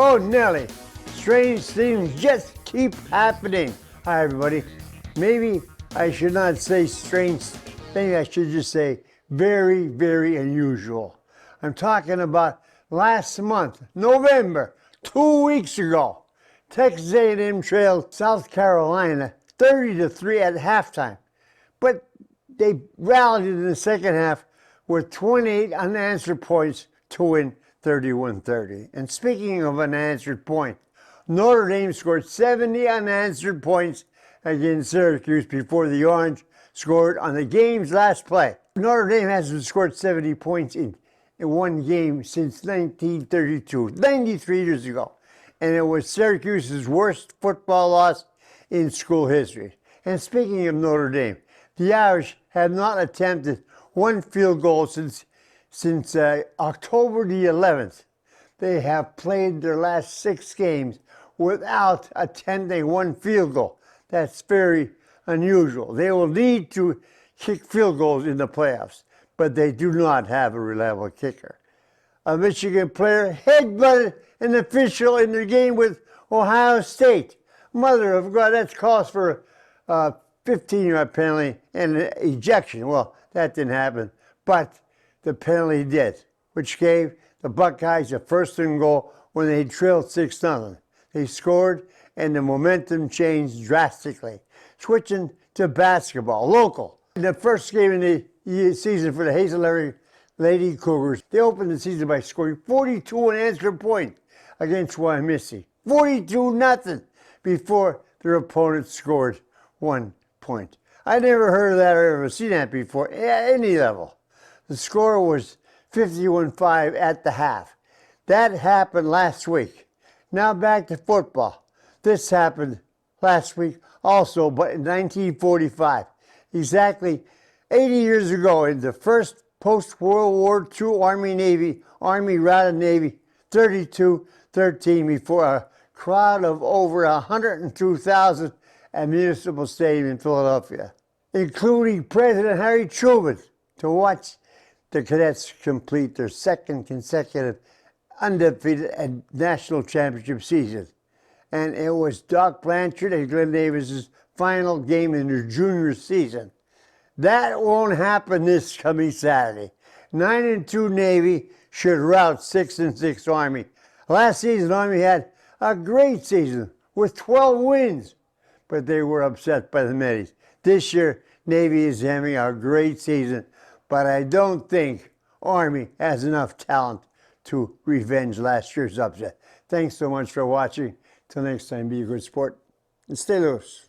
Oh, Nelly, strange things just keep happening. Hi, everybody. Maybe I should not say strange, maybe I should just say very, very unusual. I'm talking about last month, November, 2 weeks ago. Texas A&M trailed South Carolina 30-3 at halftime, but they rallied in the second half with 28 unanswered points to win 31-30. And speaking of unanswered points, Notre Dame scored 70 unanswered points against Syracuse before the Orange scored on the game's last play. Notre Dame hasn't scored 70 points in one game since 1932, 93 years ago. And it was Syracuse's worst football loss in school history. And speaking of Notre Dame, the Irish have not attempted one field goal since October the 11th. They have played their last 6 games without attempting one field goal. That's very unusual. They will need to kick field goals in the playoffs, but they do not have a reliable kicker. A Michigan player headbutted an official in their game with Ohio State. Mother of God, that's cause for a 15-yard penalty and an ejection. Well, that didn't happen, but the penalty did, which gave the Buckeyes a first and goal when they trailed 6-0. They scored, and the momentum changed drastically. Switching to basketball, local. In the first game in the season for the Hazel Lady Cougars, they opened the season by scoring 42 unanswered points against Wyomissing. 42-0 before their opponent scored 1 point. I never heard of that or ever seen that before at any level. The score was 51-5 at the half. That happened last week. Now back to football. This happened last week also, but in 1945. Exactly 80 years ago, in the first post-World War II Army routed Navy 32-13 before a crowd of over 102,000 at Municipal Stadium in Philadelphia, including President Harry Truman, to watch the cadets complete their second consecutive undefeated and national championship season. And it was Doc Blanchard and Glenn Davis's final game in their junior season. That won't happen this coming Saturday. 9-2 Navy should rout 6-6 Army. Last season, Army had a great season with 12 wins, but they were upset by the Medis. This year, Navy is having a great season, but I don't think Army has enough talent to revenge last year's upset. Thanks so much for watching. Till next time, be a good sport and stay loose.